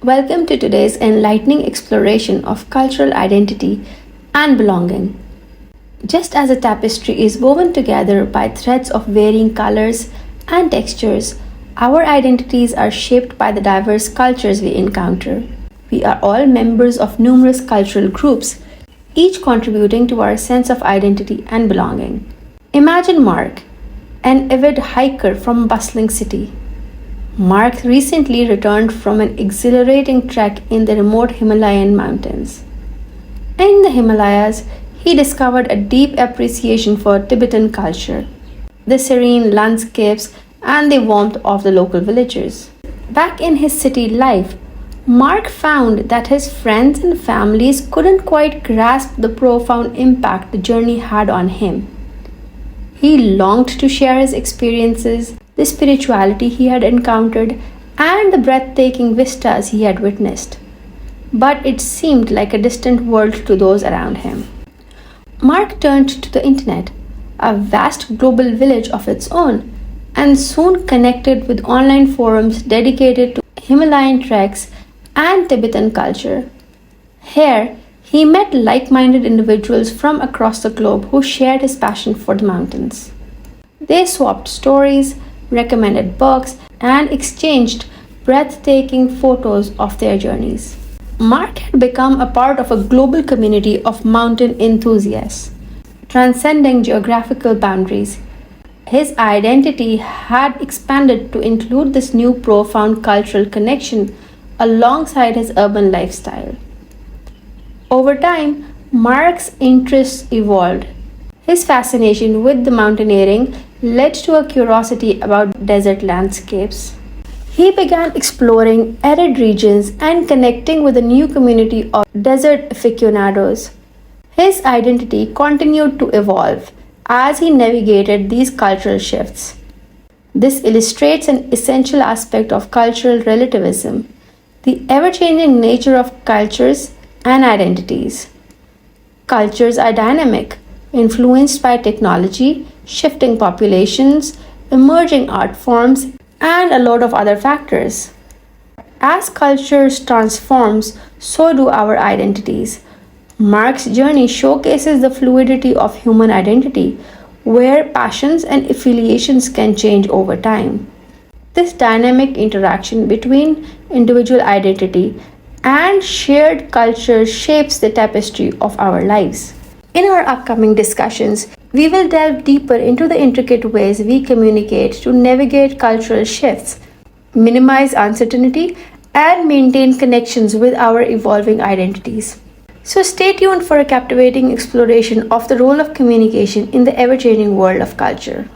Welcome to today's enlightening exploration of cultural identity and belonging. Just as a tapestry is woven together by threads of varying colors and textures, our identities are shaped by the diverse cultures we encounter. We are all members of numerous cultural groups, each contributing to our sense of identity and belonging. Imagine Mark, an avid hiker from a bustling city. Mark recently returned from an exhilarating trek in the remote Himalayan mountains. In the Himalayas, he discovered a deep appreciation for Tibetan culture, the serene landscapes, and the warmth of the local villagers. Back in his city life, Mark found that his friends and families couldn't quite grasp the profound impact the journey had on him. He longed to share his experiences, the spirituality he had encountered, and the breathtaking vistas he had witnessed. But it seemed like a distant world to those around him. Mark turned to the internet, a vast global village of its own, and soon connected with online forums dedicated to Himalayan treks and Tibetan culture. Here, he met like-minded individuals from across the globe who shared his passion for the mountains. They swapped stories, recommended books, and exchanged breathtaking photos of their journeys. Mark had become a part of a global community of mountain enthusiasts, transcending geographical boundaries. His identity had expanded to include this new profound cultural connection alongside his urban lifestyle. Over time, Mark's interests evolved. His fascination with the mountaineering led to a curiosity about desert landscapes. He began exploring arid regions and connecting with a new community of desert aficionados. His identity continued to evolve as he navigated these cultural shifts. This illustrates an essential aspect of cultural relativism, the ever-changing nature of cultures and identities. Cultures are dynamic, influenced by technology, shifting populations, emerging art forms, and a lot of other factors. As cultures transforms, so do our identities. Mark's journey showcases the fluidity of human identity, where passions and affiliations can change over time. This dynamic interaction between individual identity and shared culture shapes the tapestry of our lives. In our upcoming discussions, we will delve deeper into the intricate ways we communicate to navigate cultural shifts, minimize uncertainty, and maintain connections with our evolving identities. So stay tuned for a captivating exploration of the role of communication in the ever-changing world of culture.